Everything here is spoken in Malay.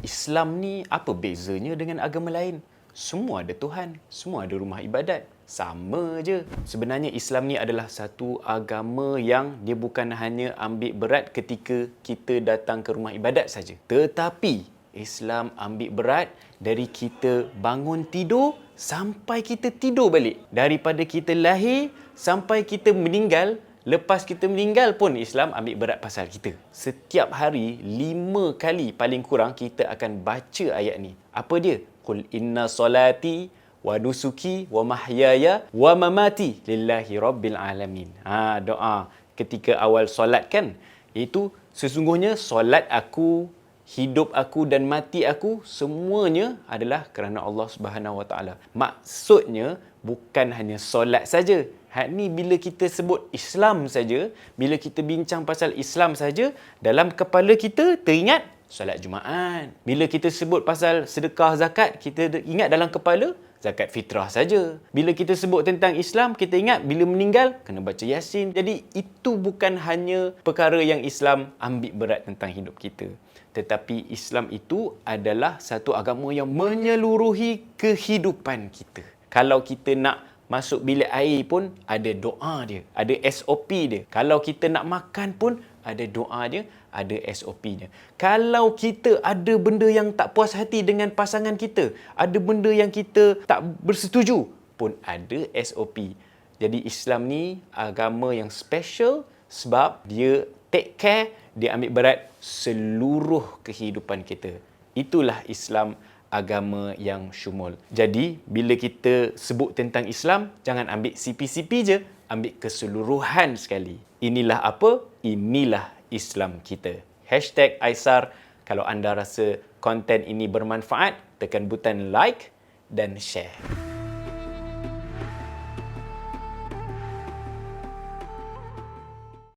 Islam ni apa bezanya dengan agama lain? Semua ada Tuhan, semua ada rumah ibadat. Sama je. Sebenarnya Islam ni adalah satu agama yang dia bukan hanya ambil berat ketika kita datang ke rumah ibadat saja. Tetapi Islam ambil berat dari kita bangun tidur sampai kita tidur balik. Daripada kita lahir sampai kita meninggal. Lepas kita meninggal pun Islam ambil berat pasal kita. Setiap hari 5 kali paling kurang kita akan baca ayat ni. Apa dia? Qul inna solati wa nusuki wa mahyaya wa mamati lillahi rabbil alamin. Doa ketika awal solat kan. Itu sesungguhnya solat aku, hidup aku dan mati aku semuanya adalah kerana Allah Subhanahu Wa Taala. Maksudnya bukan hanya solat saja. Ni bila kita sebut Islam saja, bila kita bincang pasal Islam saja, dalam kepala kita teringat solat Jumaat. Bila kita sebut pasal sedekah zakat, kita ingat dalam kepala zakat fitrah saja. Bila kita sebut tentang Islam, kita ingat bila meninggal kena baca Yasin. Jadi itu bukan hanya perkara yang Islam ambil berat tentang hidup kita. Tetapi Islam itu adalah satu agama yang menyeluruhi kehidupan kita. Kalau kita nak masuk bilik air pun ada doa dia, ada SOP dia. Kalau kita nak makan pun ada doa dia, ada SOP dia. Kalau kita ada benda yang tak puas hati dengan pasangan kita, ada benda yang kita tak bersetuju pun ada SOP. Jadi Islam ni agama yang special sebab dia take care, dia ambil berat seluruh kehidupan kita. Itulah Islam, agama yang syumul. Jadi, bila kita sebut tentang Islam, jangan ambil sipi-sipi je, ambil keseluruhan sekali. Inilah apa? Inilah Islam kita. #Aisar. Kalau anda rasa konten ini bermanfaat, tekan butang like dan share.